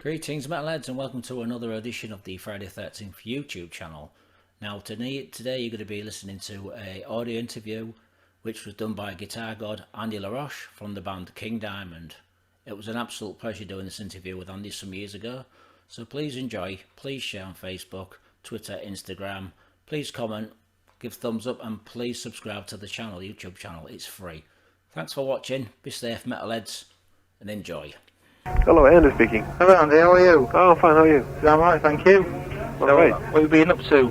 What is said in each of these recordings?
Greetings metalheads and welcome to another edition of the Friday 13th YouTube channel. Now today you're going to be listening to an audio interview which was done by guitar god Andy LaRocque from the band King Diamond. It was an absolute pleasure doing this interview with Andy some years ago, so please enjoy, please share on Facebook, Twitter, Instagram, please comment, give thumbs up and please subscribe to the channel, YouTube channel, it's free. Thanks for watching, be safe metalheads and enjoy. Hello, Andy speaking. Hello Andy, how are you? Oh, I'm fine, how are you? I'm alright, thank you. Alright. What have you been up to?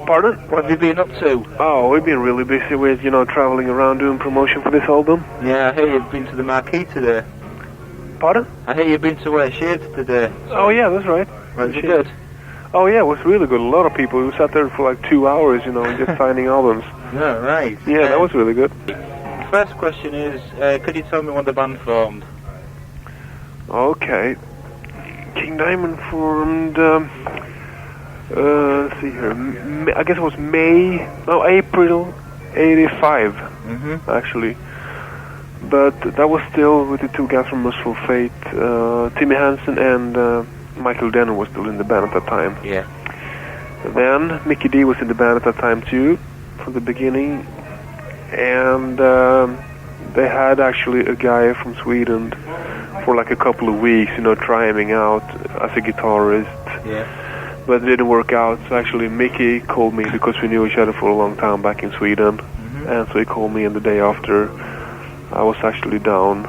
Pardon? What have you been up to? Oh, we've been really busy with, travelling around doing promotion for this album. Yeah, I hear you've been to the marquee today. Pardon? I hear you've been to wear shades today. Oh yeah, that's right. Was it good? Oh yeah, it was really good. A lot of people who sat there for like 2 hours, just signing albums. Yeah, right. Yeah, that was really good. First question is, could you tell me when the band formed? Okay. King Diamond formed, let's see here, I guess it was April 85, actually. But that was still with the two guys from Merciful Fate, Timmy Hansen and Michael Denner was still in the band at that time. Yeah. Then Mickey D was in the band at that time too, from the beginning. And they had actually a guy from Sweden for like a couple of weeks, trying out as a guitarist. Yeah. But it didn't work out, so actually Mickey called me because we knew each other for a long time back in Sweden. And so he called me, and the day after I was actually down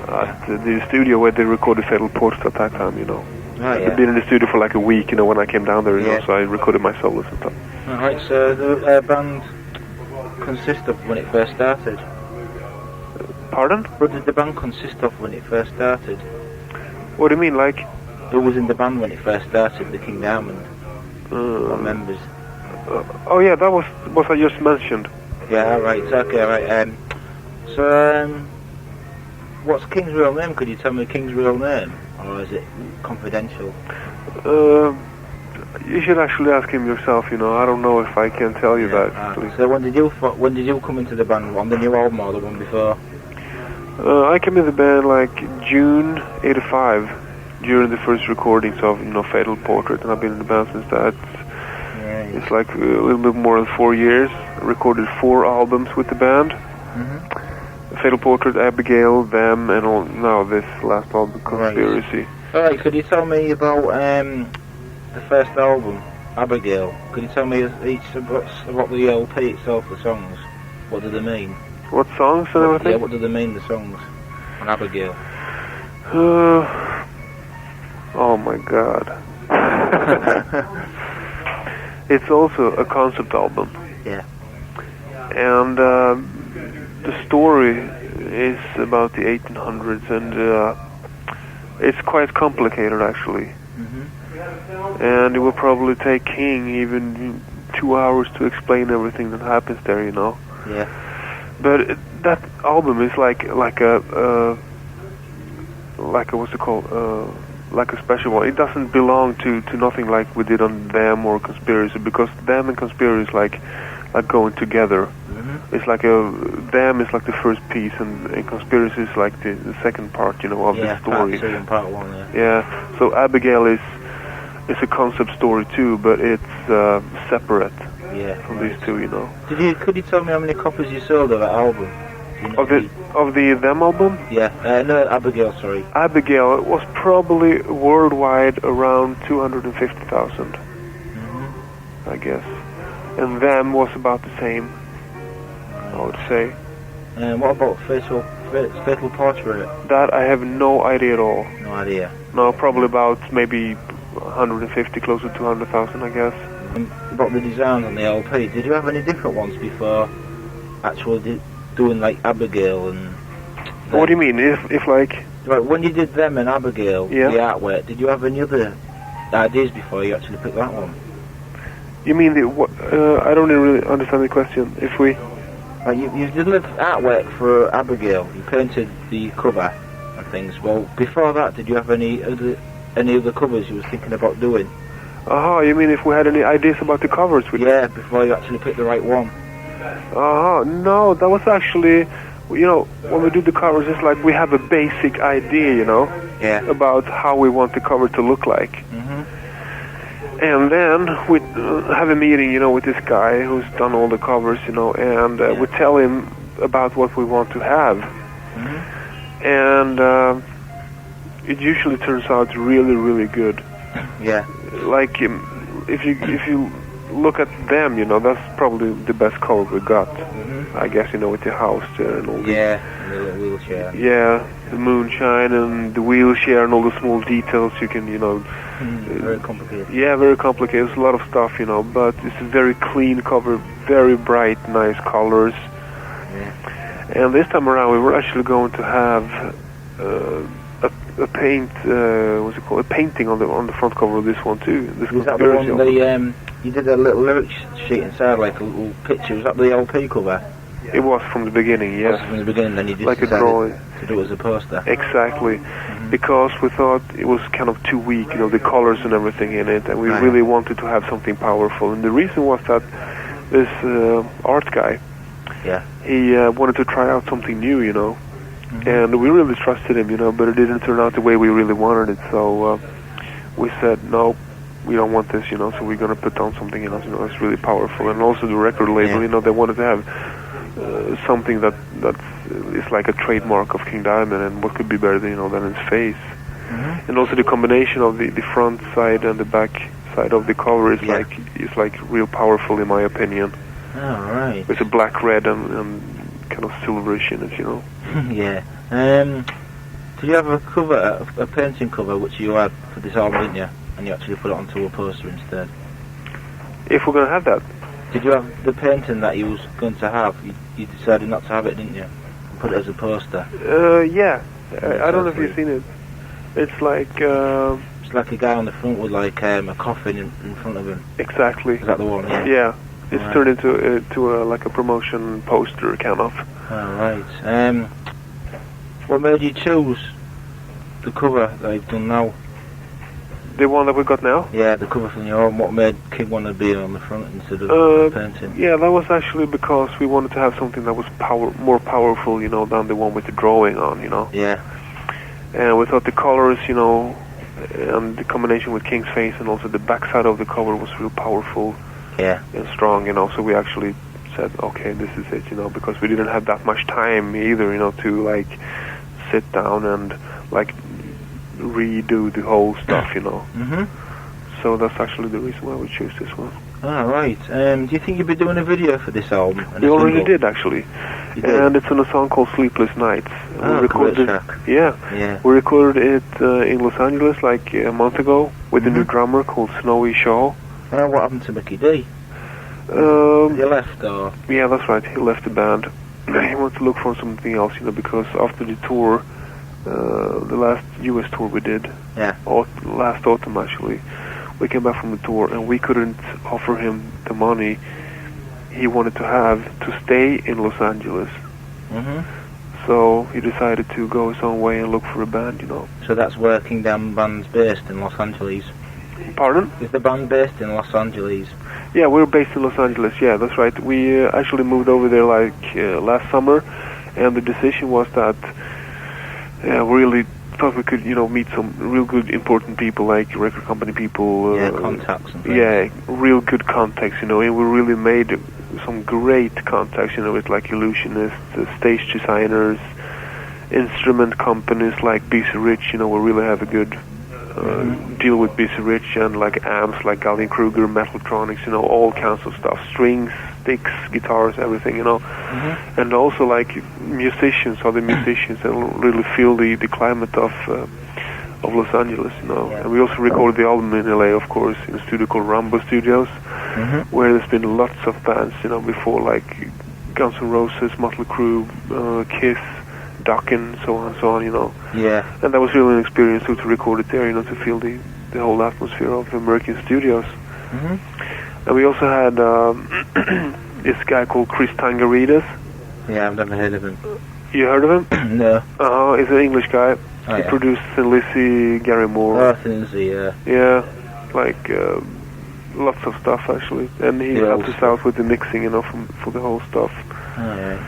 at the studio where they recorded Fatal Portrait at that time, Oh, yeah. I'd been in the studio for like a week, when I came down there, so I recorded my solos and stuff. Alright, so the band consist of when it first started? Pardon? What did the band consist of when it first started? What do you mean, like? Who was in the band when it first started, the King Diamond? What members? Oh yeah, that was what I just mentioned. Yeah, right, okay, right. So, what's King's real name? Could you tell me King's real name? Or is it confidential? You should actually ask him yourself, I don't know if I can tell you that. Actually. So when did you come into the band? On the new album or the one before? I came in the band like June 85 during the first recordings of, Fatal Portrait, and I've been in the band since that. Right. It's like a little bit more than 4 years. I recorded 4 albums with the band. Fatal Portrait, Abigail, Them, and now this last album, Conspiracy. Alright, could you tell me about the first album, Abigail? Could you tell me each about the LP itself, the songs? What do they mean? What songs and everything? Yeah, what do they mean, the songs on Abigail? Oh my god. It's also a concept album. Yeah. And the story is about the 1800s, and it's quite complicated actually. And it will probably take King even 2 hours to explain everything that happens there, Yeah. But that album is like a what's it called? Like a special one. It doesn't belong to nothing like we did on Them or Conspiracy, because Them and Conspiracy is like going together. It's like Them is like the first piece, and Conspiracy is like the second part, of the story. Part 2 and part 1. Yeah. So Abigail is a concept story too, but it's separate. Yeah. From these two, Could you tell me how many copies you sold of that album? Of the Them album? Yeah, no, Abigail, sorry. Abigail, it was probably worldwide around 250,000, I guess. And Them was about the same, I would say. And what about Fatal Portrait? That I have no idea at all. No idea. No, probably about maybe 150, close to 200,000, I guess. About the designs on the LP, did you have any different ones before actually doing like Abigail and... What do you mean, if like... Right, when you did Them and Abigail, the artwork, did you have any other ideas before you actually picked that one? You mean I don't really understand the question. If we... Right, you did artwork for Abigail, you painted the cover and things. Well, before that, did you have any other covers you was thinking about doing? You mean if we had any ideas about the covers? Yeah, before you actually picked the right one. No, that was actually you know, when we do the covers, it's like we have a basic idea, you know, about how we want the cover to look like. And then we have a meeting, you know, with this guy who's done all the covers, you know, and we tell him about what we want to have. And it usually turns out really, really good. Yeah. Like, if you look at them, you know, that's probably the best cover we got. I guess, you know, with the house there and all the little wheelchair. Yeah, the moonshine and the wheelchair and all the small details you can, you know... very complicated. Yeah, very complicated. There's a lot of stuff, you know, but it's a very clean cover, very bright, nice colors. And this time around, we were actually going to have a paint, what's it called? A painting on the front cover of this one too. This was that the one you did a little lyrics sheet inside, like a little picture? Was that the LP cover? It was from the beginning, yeah. It was from the beginning, then you just like a drawing to do it as a poster. Exactly, because we thought it was kind of too weak, you know, the colors and everything in it, and we really wanted to have something powerful. And the reason was that this art guy, he wanted to try out something new, you know, and we really trusted him, you know, but it didn't turn out the way we really wanted it. So we said, no, we don't want this, you know, so we're going to put on something else, you know, it's really powerful. And also the record label, you know, they wanted to have something that is like a trademark of King Diamond, and what could be better than, you know, than his face. And also the combination of the front side and the back side of the cover is like real powerful in my opinion. Oh, right. With a black, red and kind of silverish in it, you know. Yeah. Did you have a cover, a painting cover, which you had for this album, didn't you? And you actually put it onto a poster instead? If we're going to have that. Did you have the painting that you was going to have? You decided not to have it, didn't you? Put it as a poster. Yeah. I don't know if you've seen it. It's like... it's like a guy on the front with like a coffin in front of him. Exactly. Is that the one? Yeah. Yeah. It's turned into like a promotion poster, kind of. Oh, right. What made you choose the cover that you've done now? The one that we got now? Yeah, the cover from your own. What made King want to be on the front instead of painting? Yeah, that was actually because we wanted to have something that was more powerful, you know, than the one with the drawing on, you know. Yeah. And we thought the colors, you know, and the combination with King's face and also the backside of the cover was real powerful. Yeah. And strong, you know, so we actually said, okay, this is it, you know, because we didn't have that much time either, you know, to like sit down and like redo the whole stuff, you know. So that's actually the reason why we chose this one. Ah, right. Do you think you'll be doing a video for this album? We already did, actually. You did? And it's on a song called Sleepless Nights. Oh, we recorded it. Yeah. We recorded it in Los Angeles like a month ago with a new drummer called Snowy Shaw. What happened to Mickey D? He left, or? Yeah, that's right. He left the band. He wanted to look for something else, you know, because after the tour, the last US tour we did, last autumn actually, we came back from the tour and we couldn't offer him the money he wanted to have to stay in Los Angeles. So he decided to go his own way and look for a band, you know. So that's where King Diamond Band's based, in Los Angeles? Pardon? Is the band based in Los Angeles? Yeah, we're based in Los Angeles, yeah, that's right. We actually moved over there like last summer, and the decision was that we really thought we could, you know, meet some real good important people, like record company people. Contacts and things. Yeah, real good contacts, you know, and we really made some great contacts, you know, with like illusionists, stage designers, instrument companies like BC Rich, you know, we really have a good deal with BC Rich, and like amps like Gallien Kruger, Metaltronics, you know, all kinds of stuff, strings, sticks, guitars, everything, you know. And also like musicians, other musicians, and really feel the climate of Los Angeles, you know. And we also recorded the album in LA, of course, in a studio called Rambo Studios, where there's been lots of bands, you know, before, like Guns N' Roses, Motley Crue, Kiss, Dokken, so on, you know. Yeah. And that was really an experience to record it there, you know, to feel the whole atmosphere of American studios. And we also had this guy called Chris Tangarides. Yeah, I've never heard of him. You heard of him? No. He's an English guy. He produced Thin Lizzy, Gary Moore. Oh, Thin Lizzy, yeah. Yeah, like lots of stuff actually. And he helped us out with the mixing, you know, for the whole stuff. Oh, yeah.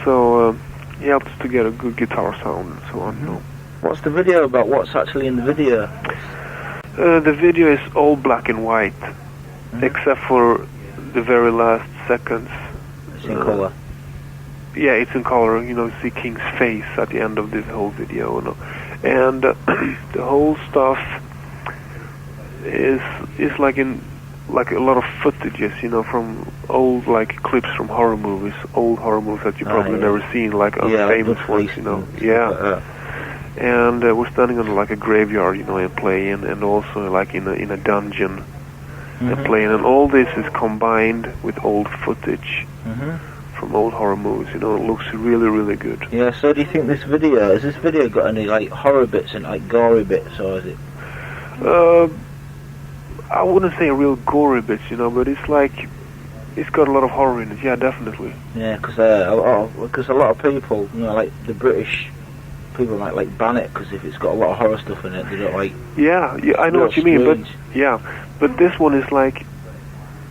So he helped us to get a good guitar sound and so on. You know. What's the video about? What's actually in the video? The video is all black and white, except for the very last seconds. It's in colour. Yeah, it's in color. You know, you see King's face at the end of this whole video, you know. And the whole stuff is like a lot of footages, you know, from old like clips from horror movies, old horror movies that you probably never seen, like famous ones, you know. Yeah. And we're standing on like a graveyard, you know, and playing, and also like in a dungeon and playing, and all this is combined with old footage from old horror movies. You know, it looks really, really good. Yeah. So, do you think this video got any like horror bits and like gory bits, or is it? I wouldn't say real gory bits, you know, but it's like it's got a lot of horror in it. Yeah, definitely. Yeah, because a lot of people, you know, like the British people might like ban it because if it's got a lot of horror stuff in it, they don't like. Yeah, I know what you mean, but this one is like,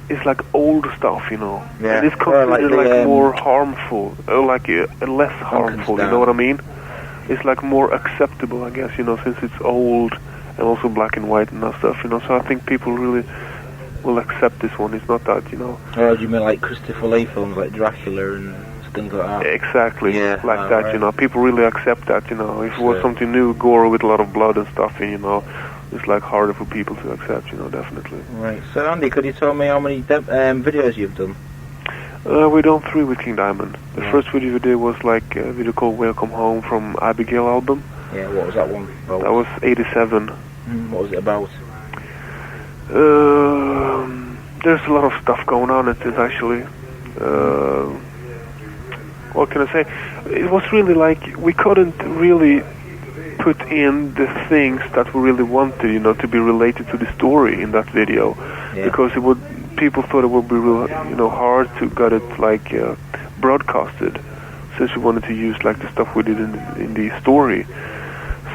it's like old stuff, you know. Yeah. And it's considered like more harmful, like less harmful. You know what I mean? It's like more acceptable, I guess, you know, since it's old and also black and white and that stuff, you know. So I think people really will accept this one. It's not that, you know. Oh, do you mean like Christopher Lee films like Dracula and things like that? Exactly, like that, right. You know. People really accept that, you know. If it was something new, gore with a lot of blood and stuff, you know, it's like harder for people to accept, you know, definitely. Right. So Andy, could you tell me how many videos you've done? We've done 3 with King Diamond. The first video we did was like a video called Welcome Home from Abigail album. Yeah, what was that one about? That was 87. What was it about? There's a lot of stuff going on in this, actually. What can I say? It was really like, we couldn't really put in the things that we really wanted, you know, to be related to the story in that video. Because people thought it would be real, you know, hard to get it like broadcasted, since we wanted to use like the stuff we did in the story.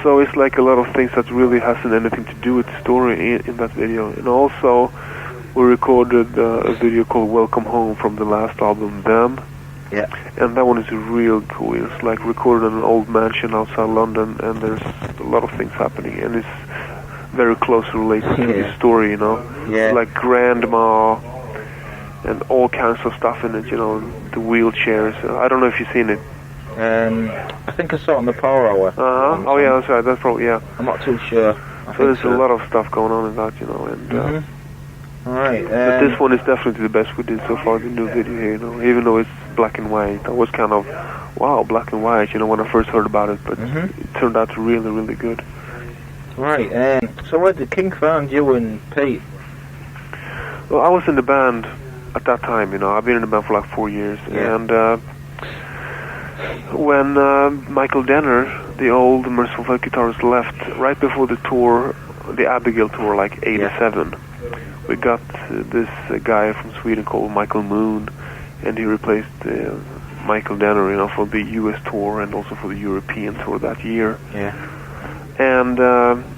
So it's like a lot of things that really hasn't anything to do with the story in that video. And also we recorded a video called Welcome Home from the last album, Them. Yeah. And that one is real cool. It's like recorded in an old mansion outside London, and there's a lot of things happening, and it's very closely related to the story, you know. Yeah. Like grandma and all kinds of stuff in it, you know, the wheelchairs. I don't know if you've seen it. I think I saw it on the Power Hour. Oh yeah, that's right. That's probably, yeah. I'm not too sure. So there's a lot of stuff going on in that, you know, and Right. but this one is definitely the best we did so far, the new video here, you know, even though it's black and white. I was kind of, wow, black and white, you know, when I first heard about it, but it turned out really, really good. Right, so where did King find you and Pete? Well, I was in the band at that time, you know. I've been in the band for like 4 years, and when Michael Denner, the old Merciful Fate guitarist, left right before the tour, the Abigail tour, like 87, we got this guy from Sweden called Michael Moon, and he replaced Michael Denner, you know, for the US tour and also for the European tour that year. Yeah. And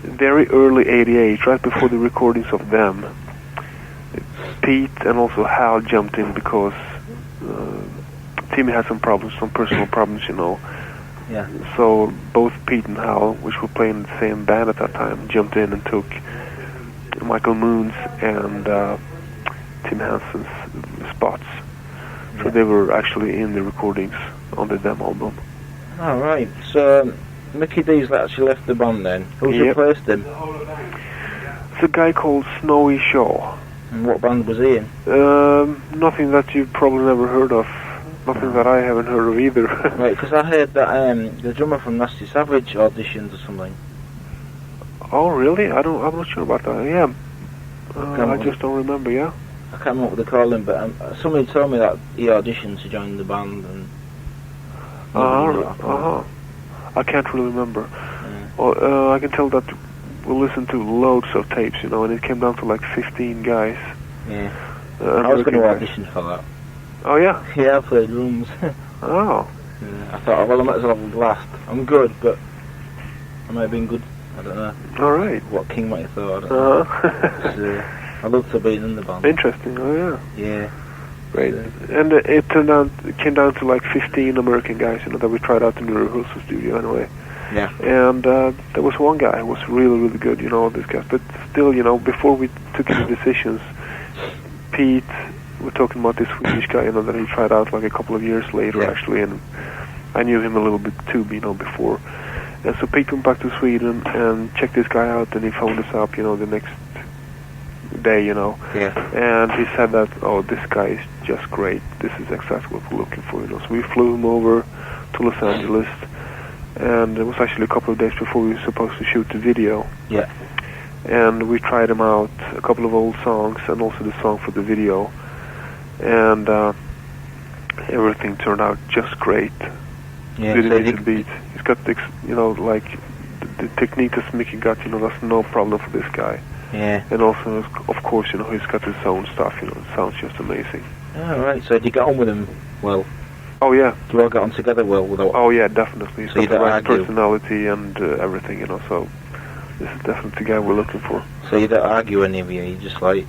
very early 88, right before the recordings of Them, Pete and also Hal jumped in because Timmy had some problems, some personal problems, you know. Yeah. So both Pete and Hal, which were playing in the same band at that time, jumped in and took Michael Moon's and Tim Hansen's spots. So they were actually in the recordings on the Them album. All right. So Mickey D's actually left the band then. Who's replaced him? It's a guy called Snowy Shaw. And what band was he in? Nothing that you've probably never heard of. Nothing that I haven't heard of either. Right, because I heard that the drummer from Nasty Savage auditioned or something. Oh, really? I'm not sure about that. Yeah. I just don't remember, yeah? I can't remember what they call him, but somebody told me that he auditioned to join the band. And I can't really remember. Well, I can tell that we listened to loads of tapes, you know, and it came down to like 15 guys. Yeah. I was going to audition for that. Oh, yeah? Yeah, I played drums. Oh. Yeah, I thought, well, I might as well have a blast. I'm good, but I might have been good. I don't know. All right. What King might have thought. I don't know. I'd love to be in the band. Interesting, oh, yeah. Yeah. great. And it came down to like 15 American guys, that we tried out in the rehearsal studio anyway. Yeah. And there was one guy who was really, really good, all these guys. But still, before we took any decisions, Pete, we're talking about this Swedish guy, that he tried out like a couple of years later, actually, and I knew him a little bit too, before. And so Pete went back to Sweden and checked this guy out, and he phoned us up, the next day, and he said that, oh, this guy is just great. This is exactly what we're looking for, So we flew him over to Los Angeles, and it was actually a couple of days before we were supposed to shoot the video. Yeah. And we tried him out, a couple of old songs, and also the song for the video, and everything turned out just great. Yeah. Didn't beat. He's got, like the technique that Mickey got, that's no problem for this guy. Yeah. And also, of course, he's got his own stuff, it sounds just amazing. Oh, right, so did you get on with him well? Oh, yeah. Do you all get on together well? Oh, yeah, definitely. He's so got the right argue. personality and everything, so this is definitely the guy we're looking for. So you don't argue any of you? You just like,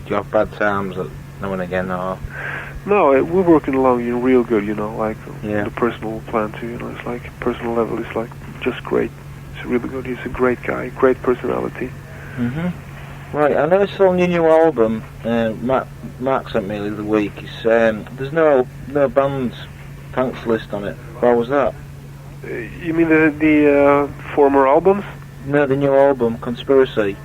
do you have bad times now and again, or? No, we're working along, real good, like Yeah. the personal plan too, it's like personal level is like just great. It's really good. He's a great guy, great personality. Right, I noticed on your new album, Mark sent me the other week, there's no band's thanks list on it. Why was that? You mean the former albums? No, the new album, Conspiracy.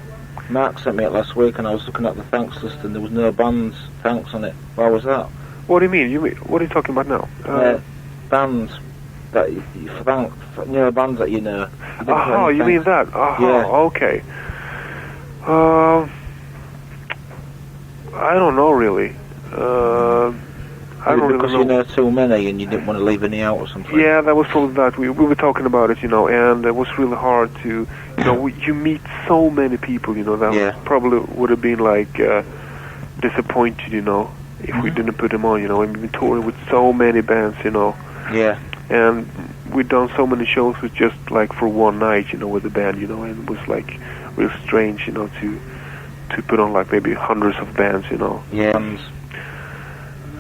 Mark sent me it last week and I was looking at the thanks list and there was no band's thanks on it. Why was that? What do you mean? What are you talking about now? Bands that you thank, bands that you know. Oh, you mean that? Yeah. Okay. I don't know really. I don't because really know. You know too many and you didn't want to leave any out or something. Yeah, that was probably that. We were talking about it, and it was really hard to, you meet so many people, that probably would have been like disappointed, if we didn't put them on, and we've been touring with so many bands, Yeah. and we've done so many shows with just like for one night, with the band, and it was like real strange, to put on like maybe hundreds of bands, Yeah.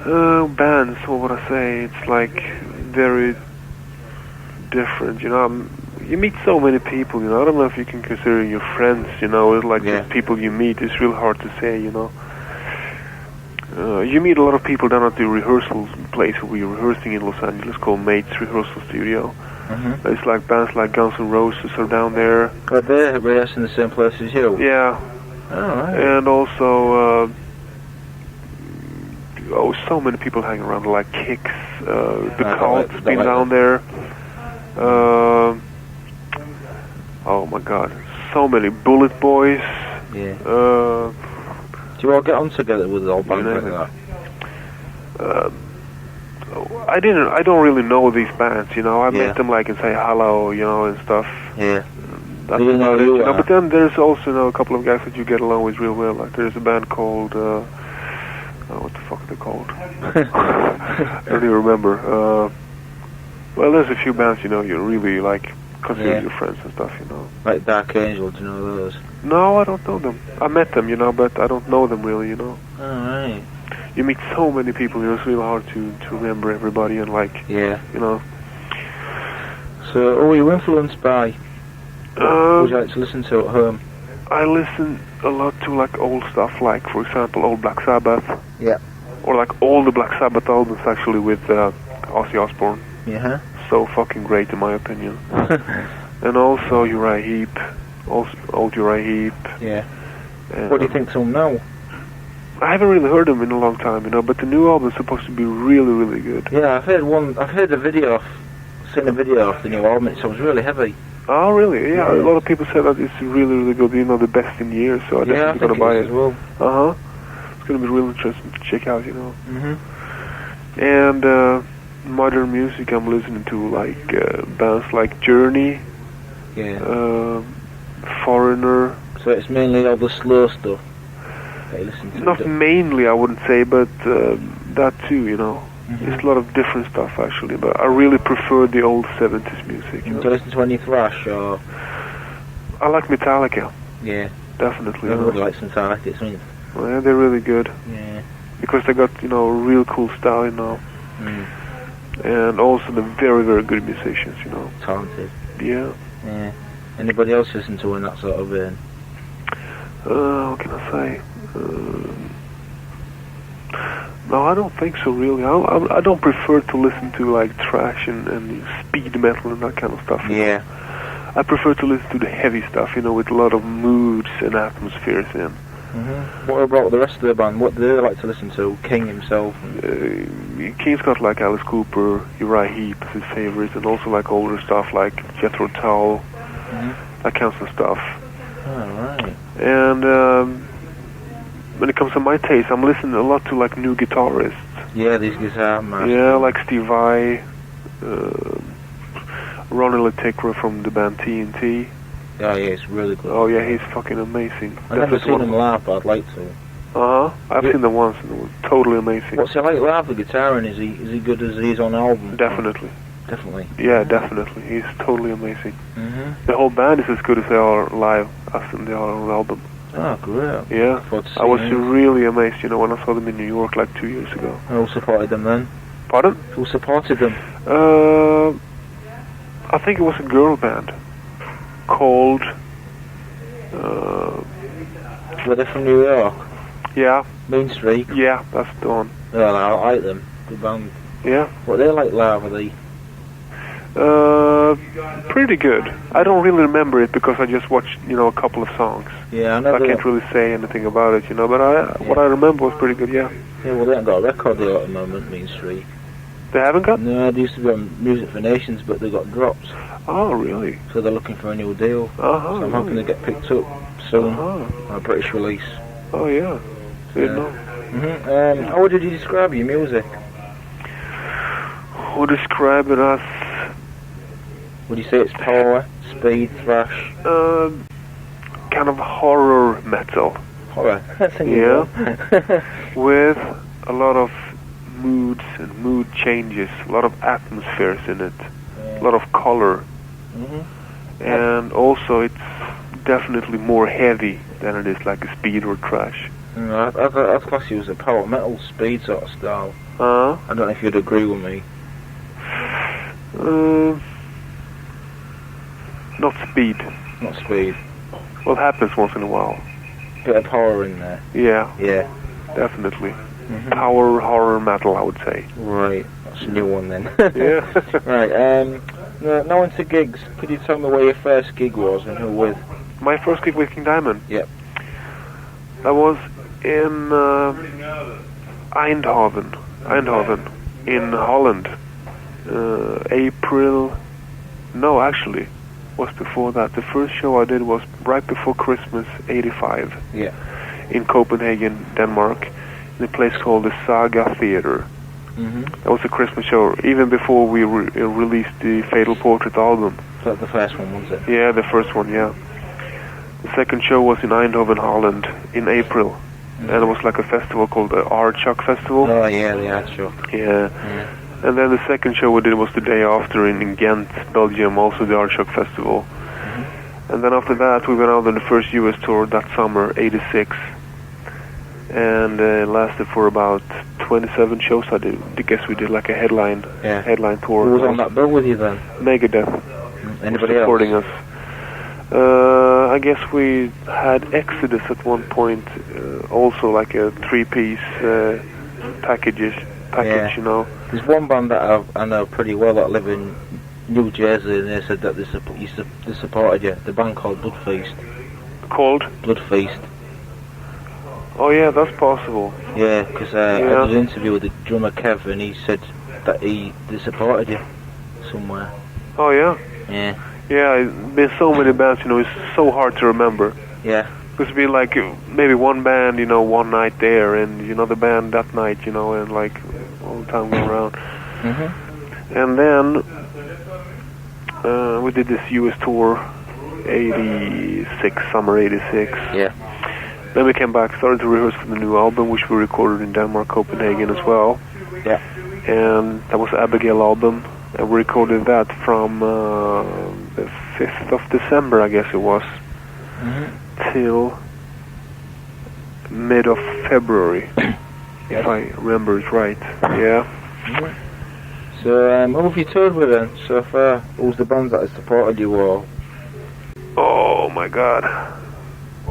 Bands, what would I say? It's like very different, you meet so many people, I don't know if you can consider your friends, it's like just people you meet. It's real hard to say, you meet a lot of people down at the rehearsal place where we're rehearsing in Los Angeles called Mate's Rehearsal Studio. It's like bands like Guns N' Roses are down there. Are they rehearsing the same place as you? Yeah. Oh, right. And also, so many people hang around, like Kicks, the Cult's been down there. Oh my God, so many Bullet Boys. Yeah. Do you all get on together with all bands like that? I don't really know these bands, I met them like and say hello, and stuff. Yeah. That's about it, But then there's also, a couple of guys that you get along with real well. Like there's a band called, what the fuck are they called? I don't even remember. Well, there's a few bands, you really like consider your friends and stuff, Like Dark Angel, do you know those? No, I don't know them. I met them, but I don't know them really, Oh, right. You meet so many people, it's really hard to remember everybody and like, So, who are you influenced by? What would you like to listen to at home? I listen a lot to like old stuff, like for example, old Black Sabbath. Yeah. Or like all the Black Sabbath albums actually with Ozzy Osbourne. Yeah. So fucking great in my opinion. And also Uriah Heep, old Uriah Heep. Yeah. What do you think to them now? I haven't really heard them in a long time, but the new album is supposed to be really, really good. Yeah, I've heard a video, seen a video of the new album. It sounds really heavy. Oh, really? Yeah, a lot of people say that it's really, really good. The best in years. So I'm definitely gonna buy it as well. It's gonna be really interesting to check out. And modern music, I'm listening to like bands like Journey. Yeah. Foreigner. So it's mainly all the slow stuff that you listen to. Not mainly, I wouldn't say, but that too. It's a lot of different stuff actually, but I really prefer the old 70s music. Do you listen to any thrash or? I like Metallica. Yeah. Definitely. Everybody likes Metallica, Well, yeah, they're really good. Yeah. because they got, you know, real cool style, you know. And also they're very, very good musicians, you know. Talented. Yeah. Yeah. Anybody else listen to in that sort of vein? What can I say? No, I don't think so, really. I don't prefer to listen to, like, thrash and speed metal and that kind of stuff. Yeah. I prefer to listen to the heavy stuff, you know, with a lot of moods and atmospheres in. What about the rest of the band? What do they like to listen to? King himself? King's got, like, Alice Cooper, Uriah Heep as his favorites, and also, like, older stuff like Jethro Tull, that kind of stuff. Oh, right. And when it comes to my taste, I'm listening a lot to, like, new guitarists. Yeah, these guitar masters. Yeah, like Steve Vai, Ronnie Latikra from the band TNT. Yeah, it's really good. Oh yeah, he's fucking amazing. I've never seen him live, but I'd like to. I've seen them once, and it was totally amazing. What's he like live, the guitar, and is he good as he is on album? Definitely. Definitely. Yeah, definitely. He's totally amazing. The whole band is as good as they are live as they are on an album. Oh, great. Yeah. I was really amazed, you know, when I saw them in New York like 2 years ago. Who supported them then? Pardon? Who supported them? I think it was a girl band called... Were they from New York? Yeah. Mean Street? Yeah, that's the one. Yeah, I like them. Good band. Yeah. What they like live, are they? Pretty good. I don't really remember it because I just watched, you know, a couple of songs. Yeah, I know. I can't really say anything about it, you know, but what I remember was pretty good, yeah. Yeah, well, they haven't got a record deal at the moment, Mean Street. They haven't got? No, they used to be on Music for Nations, but they got dropped. Oh, really? So they're looking for a new deal. So I'm hoping they get picked up soon. On a British release. Oh, yeah. Didn't know. How would you describe your music? I would describe it as... Would you say it's power, speed, thrash? Kind of horror metal. Horror? That's a new one. Yeah. With a lot of moods and mood changes, a lot of atmospheres in it, a lot of color. And also it's definitely more heavy than it is like a speed or thrash. I'd class you as a power metal speed sort of style. I don't know if you'd agree with me. Not speed. Not speed. Well, it happens once in a while. Bit of power in there. Yeah. Yeah. Definitely. Power horror metal, I would say. Right. That's a new one then. Yeah. Right. Now into gigs. Could you tell me where your first gig was and who with? My first gig with King Diamond? Yep. That was in Eindhoven in Holland. April... No, actually, was before that. The first show I did was right before Christmas, 85. Yeah. In Copenhagen, Denmark, in a place called the Saga Theater. That was a Christmas show, even before we released the Fatal Portrait album. So that's the first one, was it? Yeah, the first one, yeah. The second show was in Eindhoven, Holland, in April. And it was like a festival called the Archuk Festival. Oh, yeah, the Archuk. Yeah. And then the second show we did was the day after in Ghent, Belgium, also the Archuk Festival. And then after that we went out on the first US tour that summer, 86. And it lasted for about 27 shows. I guess we did like a headline tour. Who was on that bill with you then? Megadeth. Anybody supporting else? us. I guess we had Exodus at one point, also like a three-piece package, you know. There's one band that I know pretty well that live in New Jersey, and they said that they supported you. The band called Blood Feast. Called? Blood Feast. Oh yeah, that's possible. Yeah, because I did an interview with the drummer Kev, and he said that they supported you somewhere. Oh yeah? Yeah. Yeah, there's so many bands, you know, it's so hard to remember. Yeah. Because it'd be like maybe one band, you know, one night there, and another band that night, you know, and like all the time going around. And then we did this US tour, 86, summer 86. Yeah. Then we came back, started to rehearse for the new album, which we recorded in Denmark, Copenhagen as well. Yeah. And that was Abigail album. And we recorded that from the 5th of December, I guess it was, till mid of February. if I remember it right. Yeah. So, who have you toured with then so far? Who's the bands that have supported you all? Oh my God.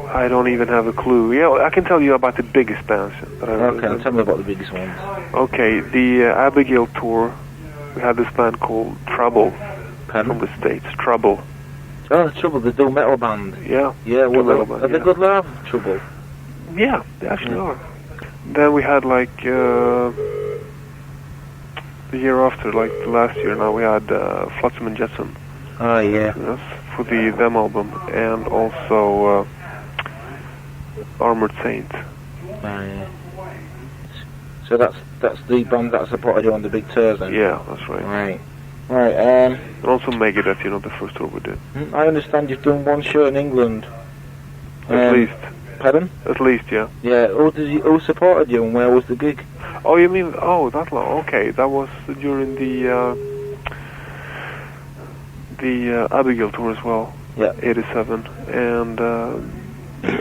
I don't even have a clue. Yeah, I can tell you about the biggest bands. Okay, tell me about the biggest ones. Okay, the Abigail tour, we had this band called Trouble from the States. Trouble. Oh, Trouble, the doom metal band. Yeah. Yeah, well, metal band, are they good laugh, Trouble? Yeah, they actually are. Then we had like the year after, like the last year now, we had Flotsam and Jetsam. Oh, yeah. Yes, for the Them album, and also Armored Saint. Yeah. So that's the band that supported you on the big tours then? Yeah, that's right. Right, And also Megadeth, you know, the first tour we did. I understand you've done one show in England. At least. Pardon? At least, yeah. Yeah, who supported you and where was the gig? Oh, you mean, that long? Okay, that was during the Abigail tour as well. Yeah. 87. And a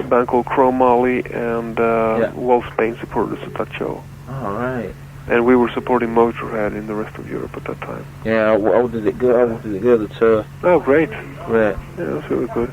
band called Chrome Molly and Wolfsbane supported us at that show. Oh, right. And we were supporting Motorhead in the rest of Europe at that time. Yeah, how did it go? How did it go, the tour? Oh, great. Right. Yeah, it was really good.